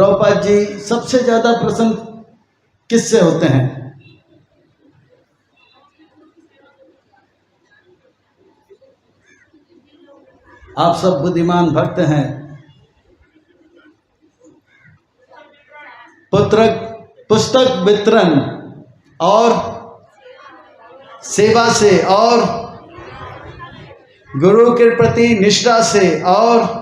प्रभुपाद जी सबसे ज़्यादा प्रसन्न किससे होते हैं? आप सब बुद्धिमान भक्त हैं। पुस्तक वितरण और सेवा से और गुरु के प्रति निष्ठा से और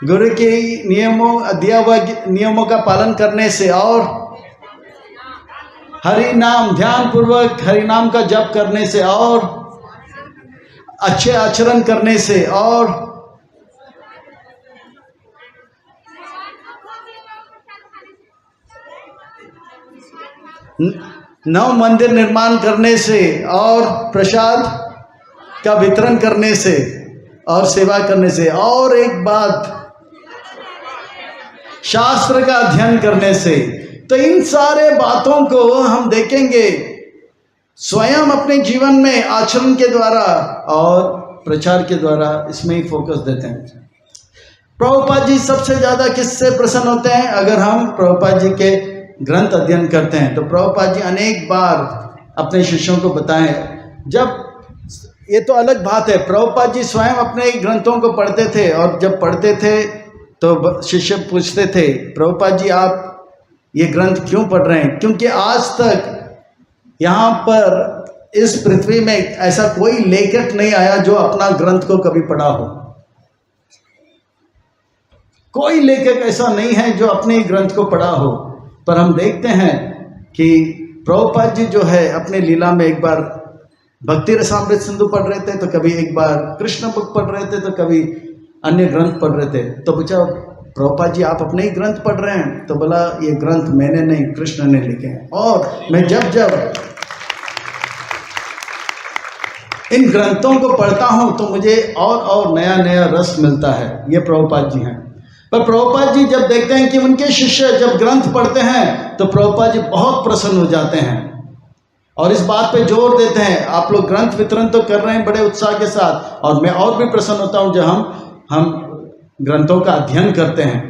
गुरु के नियमों का पालन करने से और हरि नाम ध्यान पूर्वक हरि नाम का जप करने से और अच्छे आचरण करने से और नव मंदिर निर्माण करने से और प्रसाद का वितरण करने से और सेवा करने से और एक बात शास्त्र का अध्ययन करने से। तो इन सारे बातों को हम देखेंगे स्वयं अपने जीवन में आचरण के द्वारा और प्रचार के द्वारा इसमें ही फोकस देते हैं। प्रभुपाद जी सबसे ज़्यादा किससे प्रसन्न होते हैं? अगर हम प्रभुपाद जी के ग्रंथ अध्ययन करते हैं तो प्रभुपाद जी अनेक बार अपने शिष्यों को बताएं। जब ये तो अलग बात है, प्रभुपाद जी स्वयं अपने ग्रंथों को पढ़ते थे और जब पढ़ते थे तो शिष्य पूछते थे प्रभुपाद जी आप ये ग्रंथ क्यों पढ़ रहे हैं? क्योंकि आज तक यहाँ पर इस पृथ्वी में ऐसा कोई लेखक नहीं आया जो अपना ग्रंथ को कभी पढ़ा हो। कोई लेखक ऐसा नहीं है जो अपने ग्रंथ को पढ़ा हो। पर हम देखते हैं कि प्रभुपाद जी जो है अपने लीला में एक बार भक्ति रसामृत सिंधु पढ़ रहे थे, तो कभी एक बार कृष्ण बुक पढ़ रहे थे, तो कभी अन्य ग्रंथ पढ़ रहे थे। तो पूछा प्रभुपाद जी आप अपने ही ग्रंथ पढ़ रहे हैं? तो बोला ये ग्रंथ मैंने नहीं कृष्ण ने लिखे हैं और मैं जब जब इन ग्रंथों को पढ़ता हूँ तो मुझे और नया नया रस मिलता है। ये प्रभुपाद जी हैं। पर प्रभुपाद जी जब देखते हैं कि उनके शिष्य जब ग्रंथ पढ़ते हैं तो प्रभुपाद जी बहुत प्रसन्न हो जाते हैं और इस बात पे जोर देते हैं आप लोग ग्रंथ वितरण तो कर रहे हैं बड़े उत्साह के साथ, और मैं और भी प्रसन्न होता हूँ जब हम ग्रंथों का अध्ययन करते हैं।